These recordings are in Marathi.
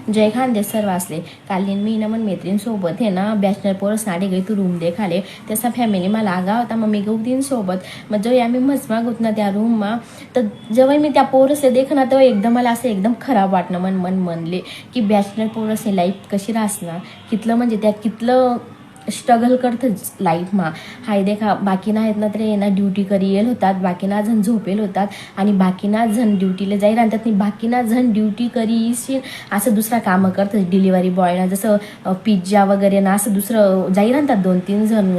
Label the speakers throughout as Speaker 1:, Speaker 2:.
Speaker 1: जय खानदेश सर वाचले कालीन मी ना मन मैत्रीणसोबत हे ना बॅचलर पोरस नाडे गई तू रूम देखाले त्याचा फॅमिली मला आगा होता मग मी गौतीन सोबत मग जेव्हा आम्ही मजमा होत ना त्या रूममा तर जेव्हा मी त्या पोरसले देखना तेव्हा एकदम मला असं एकदम खराब वाटणं मन म्हणले की बॅचलर पोरसने लाईफ कशी राहणार कितलं म्हणजे त्या कितलं स्ट्रगल करतच लाईफमा हाय देखा बाकीना आहेत ना तर ना ड्युटी करी येल होतात बाकीना जण झोपेल होतात आणि बाकीना जण ड्युटीला जाई राहतात नाही बाकीना जण ड्युटी करी येशील असं दुसरा कामं करतात डिलिव्हरी बॉयना जसं पिझ्झा वगैरे ना असं दुसरं जाई राहतात 2-3 जण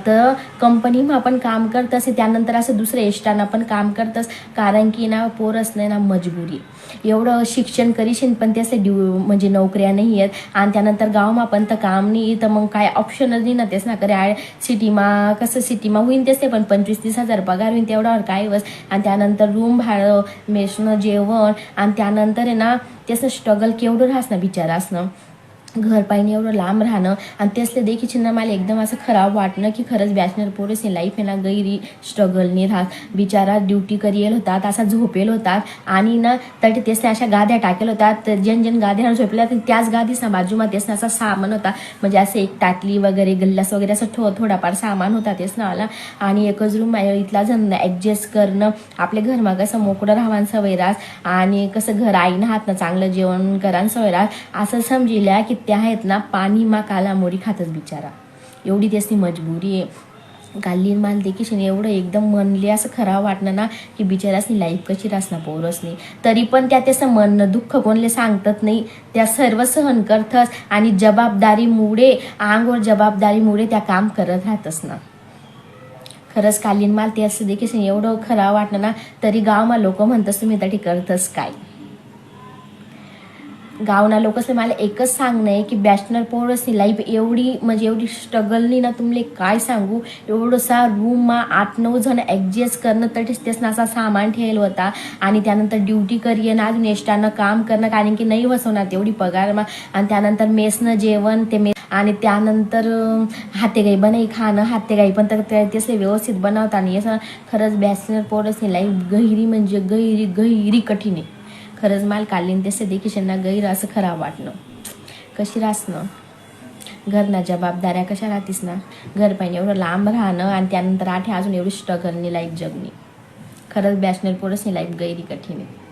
Speaker 1: तर कंपनीमा पण काम करत असे त्यानंतर असं दुसरं एस्टाना पण काम करतस कारण की ना पोरस नाही ना मजबुरी एवढं शिक्षण करीशील पण ते असं म्हणजे नोकऱ्या नाही आहेत आणि त्यानंतर गावमा पण तर काम नाही तर मग काय ऑप्शनच नाही ना तेच ना करे सिटीमा कसं सिटीमा होईन तेच ते पण 25-30 हजार पगार होईन तेवढ्यावर काय वस आणि त्यानंतर रूम भाडं मेसनं जेवण आणि त्यानंतर आहे ना त्याचं स्ट्रगल केवढं राहसनं बिचारा असणं घर पाहिजे एवढं लांब राहणं आणि तेच देखील ना मला एकदम असं खराब वाटणं की खरंच बॅचलर पोरसनी लाईफ आहे ना गैरी स्ट्रगलनी राहत बिचारा ड्युटी करी येल होतात असा झोपेल होतात आणि ना तर तेच अशा गाद्या टाकेल होतात ज्यान गाद्यावर झोपल्या त्याच गादीसना बाजूमा तेच असा सामान होता म्हणजे असं एक टाटली वगैरे गल्लास वगैरे असं थोडाफार सामान होता तेच ना आला आणि एकच रूम इथला जण ॲडजस्ट करणं आपल्या घरमा कसं मोकळं राहावान सवय राहस आणि कसं घर आईनं हात ना चांगलं जेवण करान सवय राहस असं समजिल्या की त्या आहेत ना पाणी मा काला मोरी खातच बिचारा एवढी त्याची मजबुरी आहे कालीन माल देखील एवढं एकदम मनले असं खराब वाटणं ना की बिचारासनी लाईफ कशी रासना पोरसनी तरी पण त्या त्याचं म्हणणं दुःख कोणले सांगतात नाही त्या सर्व सहन करतस आणि जबाबदारीमुळे अंगवर जबाबदारीमुळे त्या काम करत राहतस ना खरंच कालीन माल ते असं देखील एवढं खराब वाटणं ना तरी गावमा लोक म्हणतस तुम्ही तरी करतस काय गावना लोकसले मला एकच सांगणं आहे की बॅचलर पोरसनी लाईफ एवढी म्हणजे एवढी स्ट्रगलनी ना तुमले काय सांगू एवढंसा रूममा 8-9 जण ॲडजस्ट करणं तरीच त्यासनं असा सामान ठेवलं होता आणि त्यानंतर ड्युटी करी ना अजून एक्स्ट्रानं काम करणं कारण की नाही बसवणार तेवढी पगारमा आणि त्यानंतर मेसनं जेवण ते आणि त्यानंतर हातेगाई बनाई खाणं हातेगाई पण तर त्याचे व्यवस्थित बनवता आणि असं खरंच बॅचलर पोरसनी लाईफ गहिरी म्हणजे गहिरी कठीण आहे खरंच माल कालीन त्याचे देखील ना गैर असं खराब वाटणं कशी राहणं घरना जबाबदाऱ्या कशा राहतीस ना घर पाहिजे एवढं लांब राहणं आणि त्यानंतर अजून एवढी स्ट्रगलनी लाईफ जगणी खरंच बॅचलर पोरसनी लाईफ गैरी कठीण आहे